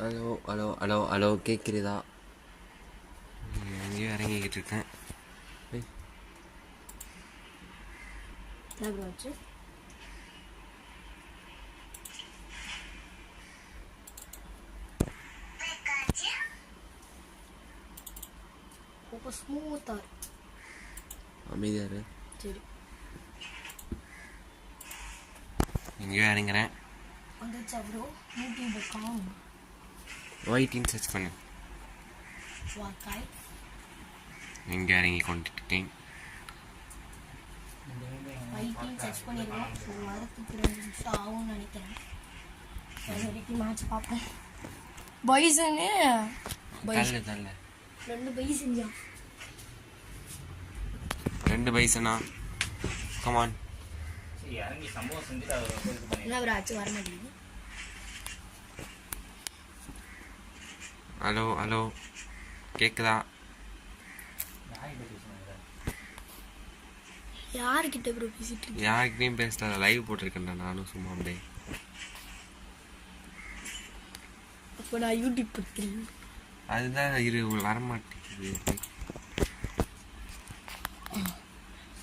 Hello hello hello hello கேட்குறதா? எங்கேயும் இறங்கிக்கிட்டு இருக்கேன். அமைதியாரு. சரி, எங்கேயோ இறங்குறேன். ஒயிட்டின்னு சர்ச் பண்ணு. எங்கே இறங்கி கொண்டுட்டேன். சர்ச் பண்ணிருக்கோம். வரத்துக்கு 2 நிமிஷம் ஆகும்னு நினைக்கிறேன். அது வரைக்கும் மேட்ச் பார்ப்போம். பைசனு தள்ள 2 பைசன்யா. 2 பைசனா? கமான். என்ன ஒரு ஆச்சு வர மாட்டேங்குது. ஹலோ ஹலோ கேட்குதா? யாருக்கிட்ட ப்ரோ பேசிட்டு இருக்கீங்க? யாருக்கிட்டையும் பேசல. லைவ் போட்டிருக்கேன்டா நானும் சும்மா அப்படியே. அப்போ நான் யூடியூப் படுத்துறேன். அதுதான் இரு வரமாட்டேங்குது.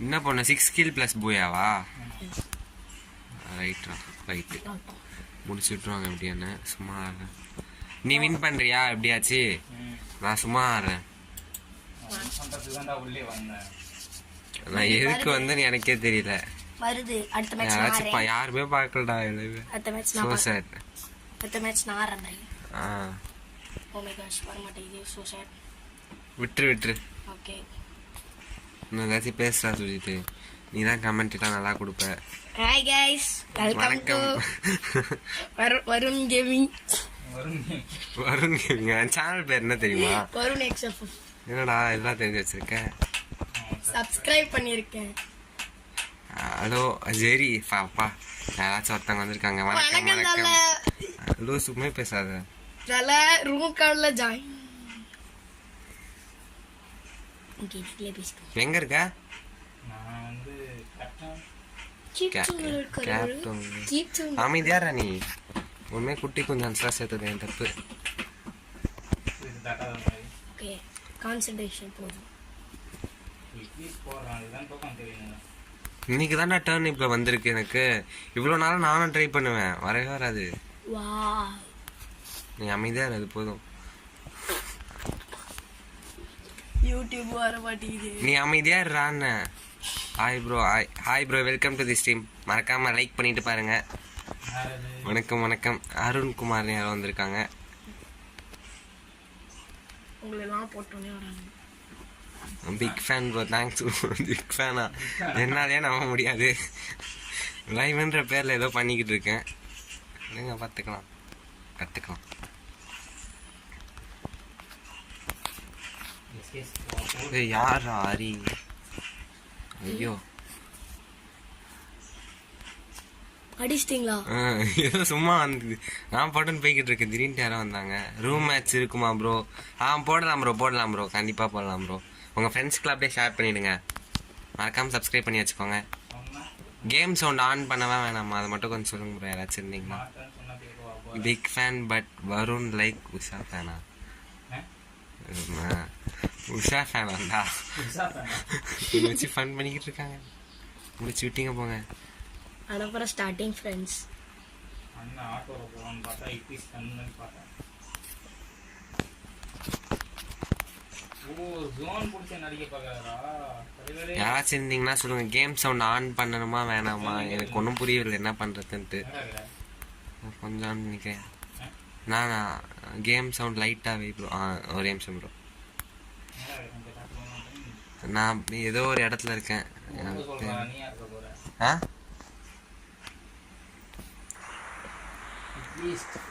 என்ன பண்ண 6 kill + பூயாவா? ரைட்ரா ரைட்டு முடிச்சு விட்ருவாங்க. எப்படியானு சும்மா ஆடுறேன். நீ வின் பண்ணுறியா? எப்படியாச்சு நான் சும்மா ஆடுறேன். நான் எதுக்கு வந்தேன்னு எனக்கே தெரியல. வருது அடுத்த மேட்ச். யாருமே பார்க்கலடா. அடுத்த மேட்ச் சோ சேட். அடுத்த மேட்ச் நான் ஆடுறேன். ஓ மை காஷ் வர மாட்டேங்குது. So sad. விட்டுரு. ஓகே, இன்னும் ஏதாச்சும் பேசுறா சொல்லிட்டு. நீ தான் கமெண்ட்லாம் நல்லா கொடுப்ப. Hi guys, welcome to Varun gaming. Varun gaming channel பேர் என்ன தெரியுமா? வருண் XF. என்னடா எல்லாம் தெரிஞ்சு வச்சிருக்கேன். சப்ஸ்கிரைப் பண்ணிருக்கேன். ஹலோ சரி பாப்பா, யாராச்சும் ஒருத்தவங்க வந்திருக்காங்க. வணக்கம் வணக்கம். ஹலோ சும்மா பேசாத. நல்ல ரூம் கார்டுல ஜாயின். ஓகே, இதுல பேசுறேன். எங்க இருக்க? நான் வந்து கேப்டன். அமைதியாரா நீ. உண்மையே குட்டி கொஞ்சம் சேர்த்தது என் தப்பு. ஓகே, கான்சென்ட்ரேஷன் போதும். இன்னைக்கு தான்டா டர்ன் இப்போ வந்திருக்கு எனக்கு. இவ்வளோ நாளும் நானும் ட்ரை பண்ணுவேன், வரவே வராது. வா, நீ அமைதியா இரு, அது போதும். யூடியூப் வர மாட்டேங்குது. நீ அமைதியா இருறான்னு. Hi bro welcome to the stream. மறக்காம லைக் பண்ணிட்டு பாருங்க. வணக்கம் வணக்கம். அருண்குமார் யாரோ வந்திருக்காங்க. உங்களெல்லாம் போட்டோன்னே வராங்க. Big fan bro, thanks. Big ஃபேனா? என்னாலே நம்ப முடியாது. லைவ்ன்ற பேரில் ஏதோ பண்ணிக்கிட்டு இருக்கேன். இல்லைங்க பார்த்துக்கலாம், கற்றுக்கலாம். யார் ஆரி? ஐயோ அடிச்சிட்டிங்களா? ஏதோ சும்மா வந்து நான் பாட்டுன்னு போய்கிட்டு இருக்கேன். திடீர்னு யாரும் வந்தாங்க. ரூம் மேட்ச் இருக்குமா ப்ரோ? போடலாம் ப்ரோ, கண்டிப்பாக போடலாம் ப்ரோ. உங்கள் ஃப்ரெண்ட்ஸ்க்குலாம் அப்படியே ஷேர் பண்ணிவிடுங்க. மறக்காமல் சப்ஸ்கிரைப் பண்ணி வச்சுக்கோங்க. கேம் சவுண்ட் ஆன் பண்ணவே வேணாமா? அதை மட்டும் கொஞ்சம் சொல்லுங்க ப்ரோ, யாராச்சும் இருந்தீங்கன்னா. Big fan but Varun like Usha ஃபேனா? உஷா ஃபேனாண்டா. வச்சு ஃபன் பண்ணிக்கிட்டு இருக்காங்க. முடிச்சு விட்டீங்க போங்க. அப்புறம் ஸ்டார்டிங் ஃப்ரெண்ட்ஸ். யாராச்சும் இருந்தீங்கன்னா சொல்லுங்க. கேம் சவுண்ட் ஆன் பண்ணணுமா வேணாமா? எனக்கு ஒன்றும் புரியவில்லை என்ன பண்ணுறதுன்ட்டு. கொஞ்சம் நினைக்கிறேன். நான் கேம் சவுண்ட் லைட்டாக ப்ரோ. ஒரே நிமிஷம் ப்ரோ. நான் ஏதோ ஒரு இடத்துல இருக்கேன்.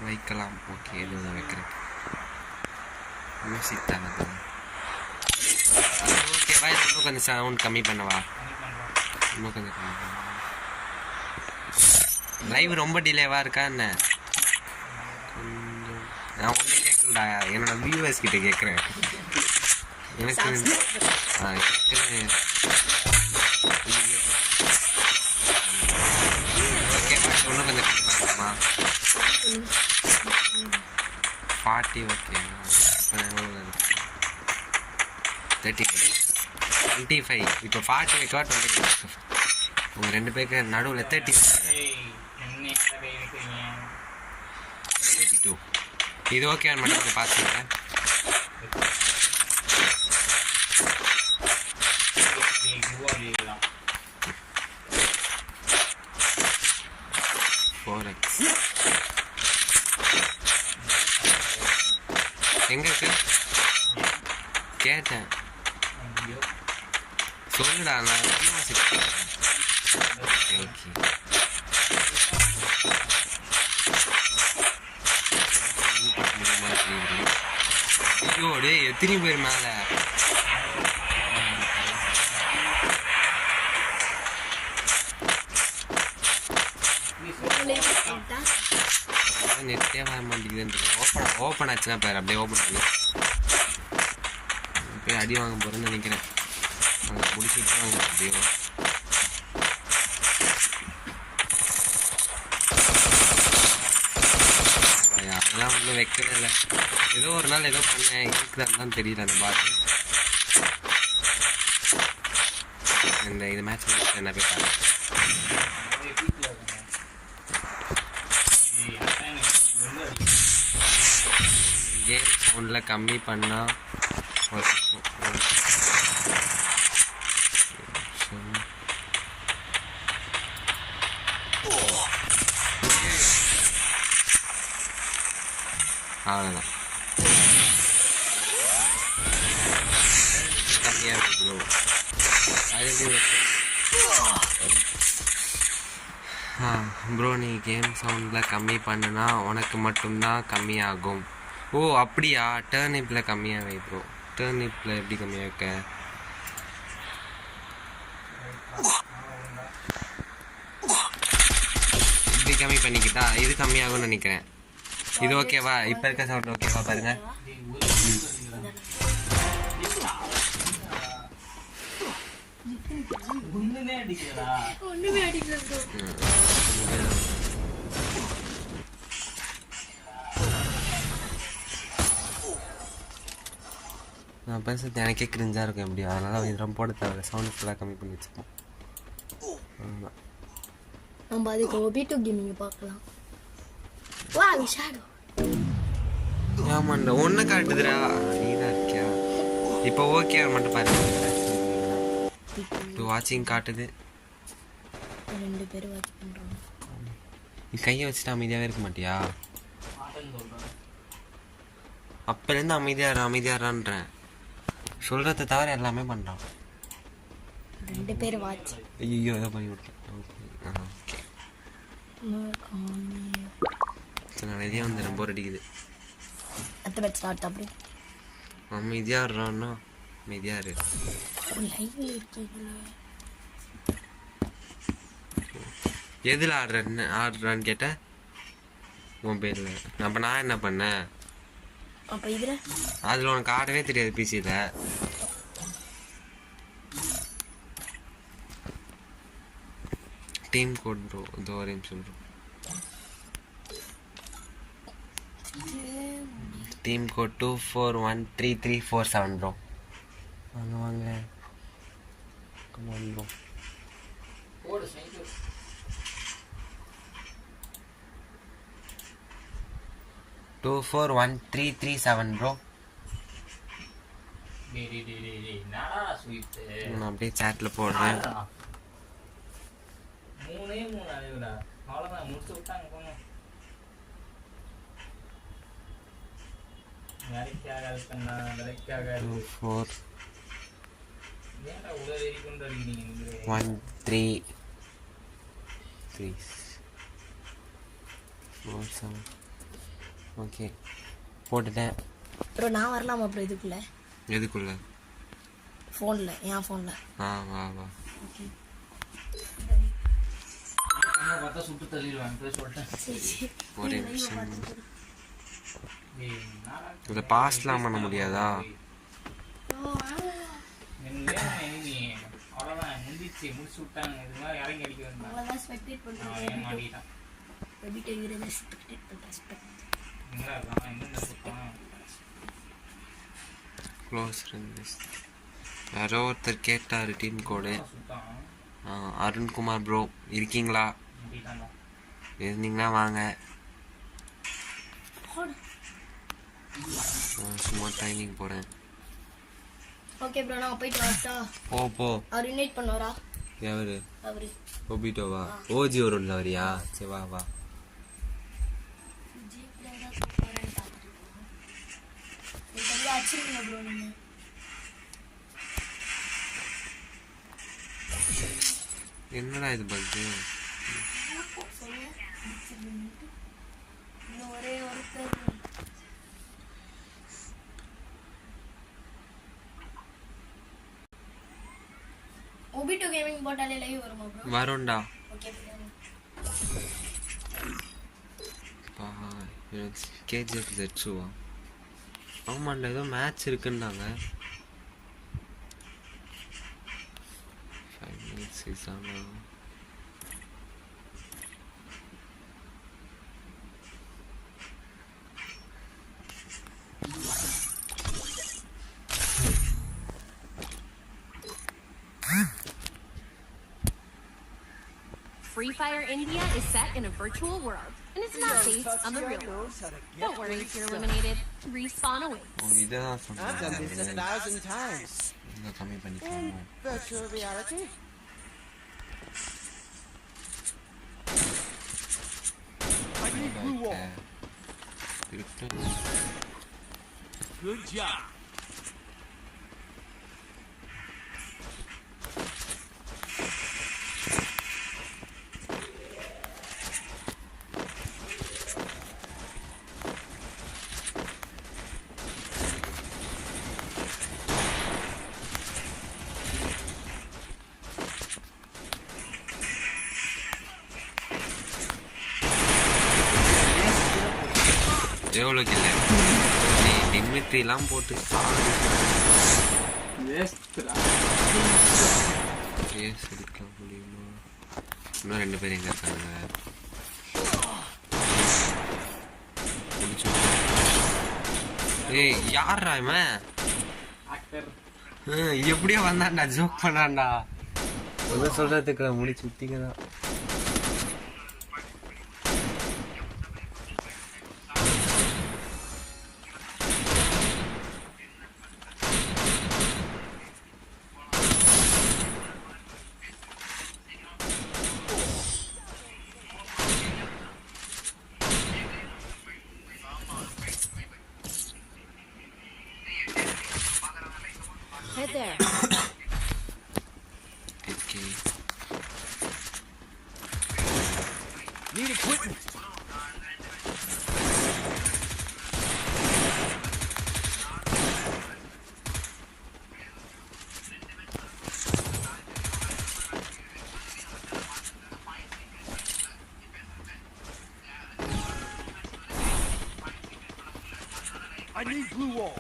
வைக்கலாம். ஓகே, இது வைக்கிறேன். மியூசிக் தானே. ஓகேவா? இன்னும் கொஞ்சம் சவுண்ட் கம்மி பண்ணவா? இன்னும் கொஞ்சம் கம்மி பண்ண. லைவ் ரொம்ப டிலேவா இருக்கா என்ன? நான் ஒன்றும் கேட்கலடா, என்னோட வியூவர்ஸ் கிட்ட கேட்குறேன். எனக்கு ஓகேவா? இன்னும் கொஞ்சம் கம்மி பண்ணலாமா? 40 ஓகே. இப்போ எவ்வளோ 30 25. இப்போ 40 வைக்கவா 20? உங்கள் 2 பேருக்கு நடுவில் 32. இது ஓகே மட்டும் பார்த்துக்கிறேன். எங்க இருக்கு கேட்டேன் சொல்லுடா. நான் ஓகே ஐயோ டே எத்தனை பேர் மேல நெட்டே வர மாட்டேங்குது. ஓப்பன் ஆச்சுன்னா பேர் அப்படியே ஓப்பன் பண்ணி போய் அடி வாங்க போறேன்னு நினைக்கிறேன். அங்கே முடிச்சுட்டு வாங்க அப்படியே. அதெல்லாம் ஒன்றும் வைக்கவே இல்லை. ஏதோ ஒரு நாள் ஏதோ பண்ணேன் இருக்குதான்னு தான் தெரியல. அந்த பாட்டு இந்த இது மேட்ச் முடிச்சு என்ன போய் பாருங்க. கேம் சவுண்டில் கம்மி பண்ணால் அவ்வளோதான். கம்மியாக இருக்கு ப்ரோ. நீ கேம் சவுண்டில் கம்மி பண்ணுனா உனக்கு மட்டும்தான் கம்மியாகும். ஓ அப்படியா? டர்னிப்பில் கம்மியாக வை ப்ரோ. டர்னிப்பில் எப்படி கம்மியாக இருக்க? இப்படி கம்மி பண்ணிக்கிட்டா இது கம்மியாகும்னு நினைக்கிறேன். இது ஓகேவா? இப்போ இருக்க சவுண்ட் ஓகேவா பாருங்க. நான் பேசுறது எனக்கே கிரிஞ்சாக இருக்கும் எப்படியா. அதனால இதெல்லாம் போட தேவை. சவுண்ட் ஃபுல்லாக கம்மி பண்ணி வச்சுப்போம். நம்ம அதுக்கு ஒபிட்டு கேமிங் பார்க்கலாம். வா விஷாடு ஆமாண்டா ஒன்று காட்டுதுடா. நீ தான் இருக்கியா? இப்போ ஓகே மட்டும் பாருங்க. இப்போ வாட்சிங் காட்டுது. 2 பேர் வாட்ச் பண்ணுறோம். நீ கையை வச்சுட்டு அமைதியாகவே இருக்க மாட்டியா? அப்போலேருந்து அமைதியாகிறான்றேன். சொல்கிறத தவிர எல்லாமே பண்ணுறான். 2 பேர் வாட்ச். ஐயோ ஏதோ பண்ணி விட்டேன். ஓகே சரி நான் இதே வந்து ரொம்ப அடிக்குது. அத்தை பேர் ஸ்டார்ட் அப்படி அமைதியாடுறான்னா அமைதியாக இரு. லைவ்ல இருக்கீங்களா? எதில் ஆடுறான்னு கேட்டேன். மொபைலில். அப்போ நான் என்ன பண்ணேன்? அப்போ இதில் அதில் உனக்கு ஆடவே தெரியாது பிசியில். Team code bro. இதோ ஒரு நிமிஷம் ப்ரோ. Team code 241337 bro. வாங்க வாங்க கமான் ப்ரோ. 241337 ப்ரோ. நான் அப்படியே சாட்டில் போடுறேன். 3 அழிவுடா. அவ்வளோதான் முடிச்சு விட்டாங்க போங்க. வேலைக்காக பண்ணா வேலைக்காக 241337 ஓகே போட்டுட்டேன். அப்புறம் நான் வரலாமா அப்புறம் இதுக்குள்ள? எதுக்குள்ள? ஃபோனில், என் ஃபோனில். வா வா ஓகே பார்த்தா சுட்டு தள்ளிடுவாங்க சொல்லிட்டேன். ஒரே நிமிஷம். இதில் பாஸ்லாம் பண்ண முடியாதா? அவ்வளோதான் முடிச்சு விட்டாங்க. இது மாதிரி இறங்கி அடிக்க வேண்டாம். அவ்வளோதான் ஸ்பெக்டேட் பண்ணுறேன். மாட்டிட்டான். எங்கடா இருக்கான் எங்க சுட்டான் க்ளோஸ் ஃப்ரெண்ட்ஸ் யாரோ ஒருத்தர் கேட்டார் டீம் கோடு. சுட்டான் அருண்குமார் ப்ரோ இருக்கீங்களா? முடிட்டான்டா இருந்தீங்கன்னா வாங்க. சும்மா ட்ரைனிங் போகிறேன். ஓகே ப்ரோ நான் போயிட்டு வரட்டா? போ. அவர் இன்வைட் பண்ணுவாரா? எவரு? அவரு ஒபிட்டோவா? ஓஜி வரும்ல வரியா? சரி வா. ஜீப்ல தான் போறேன்னு பார்த்துட்டு இருக்கோம். இது அடிச்சிருக்கீங்க ப்ரோ நீங்க. என்னடா இது பக்கு? சொல்லுங்க. இன்னும் ஒரே ஒருத்தர் ஒபிட்டோ கேமிங் போட்டாலே லைவ் வருமா ப்ரோ? வரும்டா. ஓகே கேஜிஎஃப் ஜெட்ஸுவா? ஆமாண்டா ஏதோ மேட்ச் இருக்குன்னாங்க. 5 minutes ஆனா Free Fire India is set in a virtual world and is not based on the real world. Don't worry if you're eliminated. Respawn awaits. இதான் I've done this 1,000 times. இன்னும் கம்மி பண்ணிக்கலாம். Virtual reality. Good job. எவ்வளோ கில்ல டிமிட்ரிலாம் போட்டு case எடுக்க முடியுமா? இன்னும் 2 பேர் எங்க இருக்காங்க? ஏய் யாரா இவன்? ஆக்டர் எப்படியோ வந்தான்டா, ஜோக் பண்ணான்டா. சொல்றதுக்கு முடிச்சு விட்டீங்கதான். Head there. Okay. Need equipment. I need blue wall.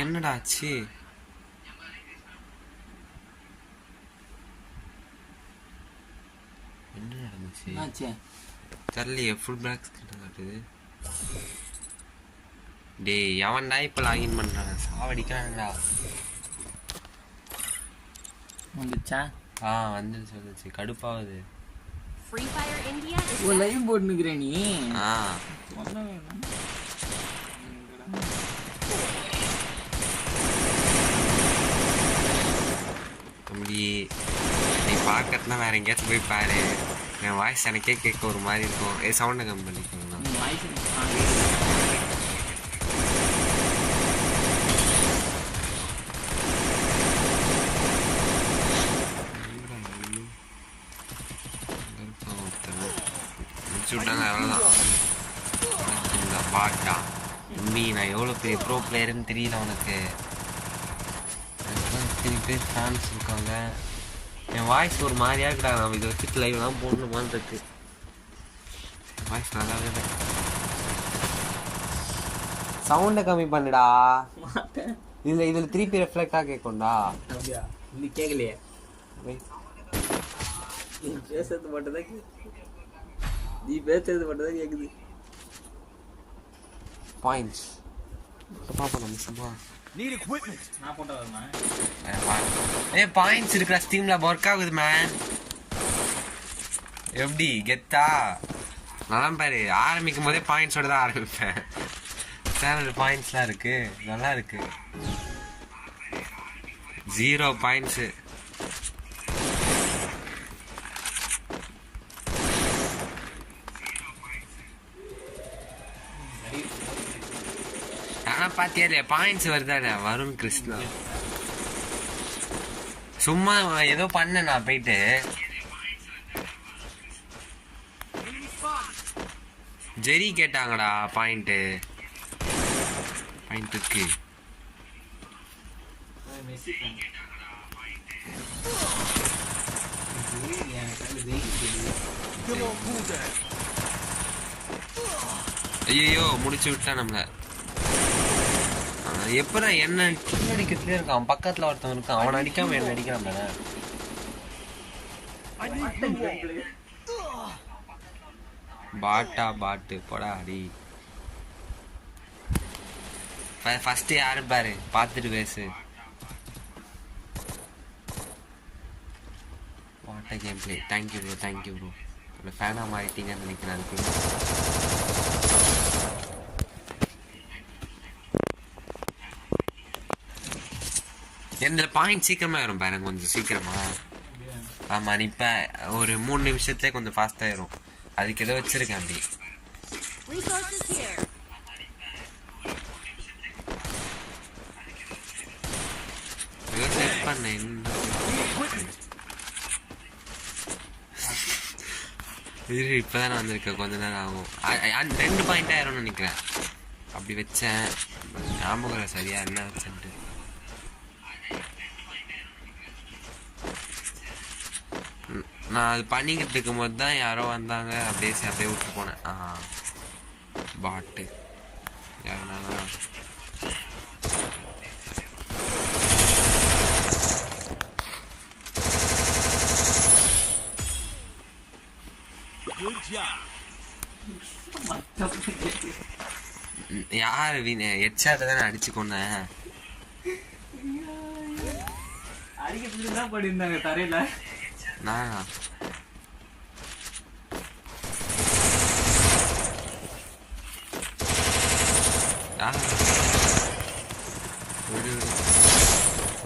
என்னடா ஆச்சு? என்ன நடந்துச்சு தெரியலையே. ஃபுல் பிளாக் ஸ்கிரீன் காட்டுது. டேய் எவன்டா இப்போ லாகின் பண்றான்? சாவடிக்கிறான்டா. வந்துச்சா? வந்துச்சு கடுப்பாகுது. Free Fire India is ஓ set. லைவ் போட்டுனுக்குற நீ? சொல்ல வேணும். தம்பி நீ பார்க்கறதுனா வேற எங்கேயாச்சும் போய் பாரு. என் வாய்ஸ் எனக்கே கேட்க ஒரு மாதிரி இருக்கும். சவுண்டை கம்மி பண்ணிக்கோங்கண்ணா. பாட்டா தம்பி நான் எவ்வளோ பெரிய ப்ரோ பிளேயர்னு தெரியல உனக்கு. எத்தனை பேர் ஃபேன்ஸ் இருக்காங்க. என் வாய்ஸ் ஒரு மாதிரியா இருக்கா. நம்ம இதை வச்சுட்டு லைவ்லாம் போடணுமான்னு இருக்கு. வாய்ஸ் நல்லாவே இருக்கு. சவுண்டை கம்மி பண்ணுடா. இதுல திருப்பி ரெஃப்ளெக்டா கேட்கும்டா. அப்படியா? நீ கேட்கலையே. நீ பேசுறது மட்டும்தான் கேக்குது. பாயிண்ட்ஸ் பாப்பா நம்ம சும்மா Need equipment. நான் போட்டா வருமா? பாயிண்ட்ஸ் இருக்கிற ஸ்டீம்ல ஒர்க் ஆகுது மேன். எப்படி கெத்தா நல்லா பாரு. ஆரம்பிக்கும் போதே பாயிண்ட்ஸோட தான் ஆரம்பிப்பேன். சேனல் பாயிண்ட்ஸ்லாம் இருக்கு, நல்லா இருக்கு. 0 பாயிண்ட்ஸ். ஆனா பாத்தியா இல்லையா பாயிண்ட்ஸ் வருதானே வரும் கிறிஸ்னா. சும்மா ஏதோ பண்ண நான் போயிட்டு ஜெரி கேட்டாங்கடா பாயிண்ட் இருக்கு. Messi Come on, pull that. ஐயோ முடிச்சு விட்டா நம்மள. எப்படா என்ன அடிக்கிறதுலே இருக்கான். பக்கத்துல ஒருத்தவன் இருக்கான், அவன் அடிக்காம என்ன அடிக்கிறான் தானே. I need blue wall. பாட்டு போடா அடி. ஃபர்ஸ்ட் யாரு பாரு பார்த்துட்டு பேசு. What a game play. Thank you bro. ஒரு ஃபேனா மாறிட்டீங்கன்னு நினைக்கிறேன். அதுக்கு எந்த பாயிண்ட் சீக்கிரமா வரும் பாருங்க, கொஞ்சம் சீக்கிரமா. ஆமா நீ இப்ப ஒரு 3 நிமிஷத்துல கொஞ்சம் ஃபாஸ்ட் ஆயிரும். அதுக்கு ஏதோ வச்சிருக்கேன் அப்படி. Resources here. ஏதோ செட் பண்ணேன். இது இப்பதான் வந்திருக்கேன், கொஞ்ச நேரம் ஆகும். 2 பாயிண்ட் ஆயிரும்னு நினைக்கிறேன். அப்படி வச்சேன் ஞாபகம் சரியா என்ன வச்சுட்டு. நான் அது பண்ணிக்கிட்டு இருக்கும் போது தான் யாரோ வந்தாங்க. அப்படியே விட்டு போனேன். பாட்டு யாருனால Good job. யாரு ஹெட்ஷாட்டை தானே அடிச்சு கொண்டேன். அடிக்கிறதுக்கு தான் பண்ணியிருந்தாங்க தரையில. நானா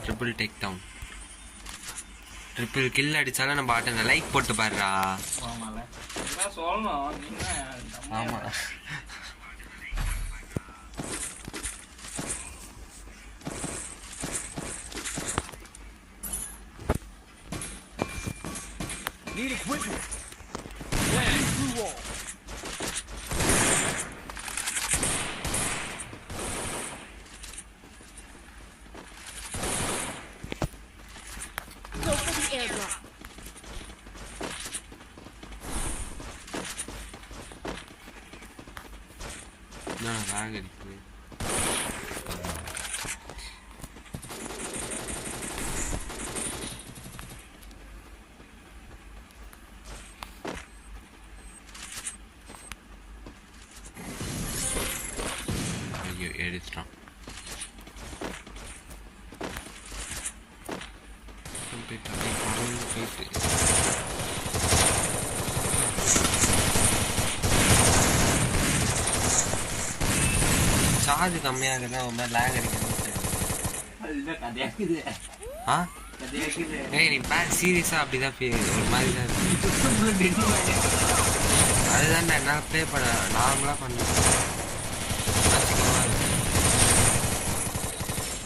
triple takedown. Triple kill அடிச்சாலும் நம்ம ஆட்டன லைக் போட்டு பாருடா. ஆமால இதெல்லாம் சொல்லணும். நீங்க ஆமா Need equipment. Need blue wall. Go for the airdrop. நான் லாக் அடிக்குது. ஐயோ எடுத்துட்டான். போயிட்டு சார்ஜ் கம்மியாகுதுன்னா ஒரு மாதிரி லேக் அடிக்குது. அதுதான் கதையாக்குது. ஆ கதையாக்குது. ஏய் நீ பேக் சீரியஸா அப்படிதான் ஒரு மாதிரி தான் இருக்கு. அதுதான்டா என்னால் ப்ளே பண்ண நார்மலாக பண்ணேன்.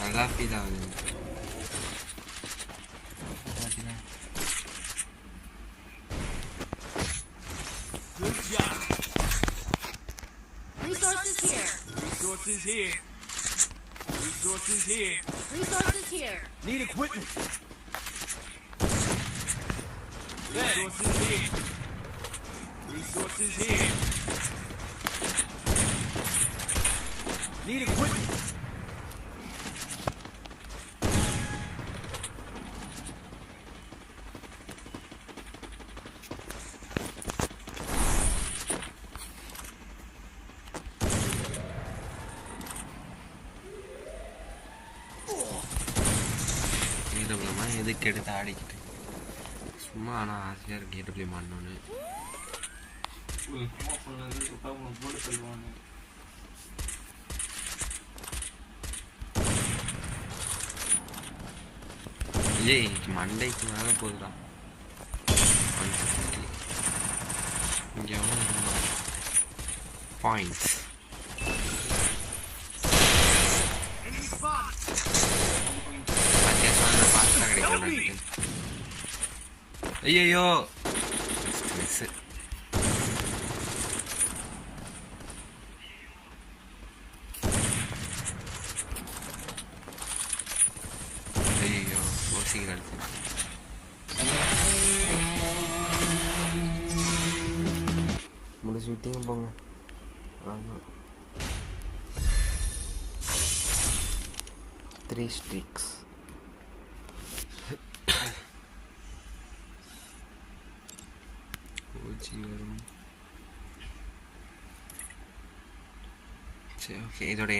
நல்லா ஃபீல் ஆகுது. Good job. Resources here. Resources here. Resources here. Resources here. Need equipment. Resources here. Resources here. Need equipment. ஏடபிள்யூமா எதுக்கு எடுத்து ஆடிக்கிட்டு சும்மா ஆனால் ஆசையாக இருக்கு ஏடபிள்யூ மாடணுன்னு. போட்டு சொல்லுவாங்க. ஏய் மண்டைக்கு மேலே போகுதுடா. 150 இங்கே எவ்வளோ பாயிண்ட்ஸ். ஐயோ ஐயோ சீக்கிரம் முடிச்சு விட்டீங்க போங்க. ஆமாம் 3 ஸ்ட்ரீக்ஸ். வரும். சரி ஓகே இதோட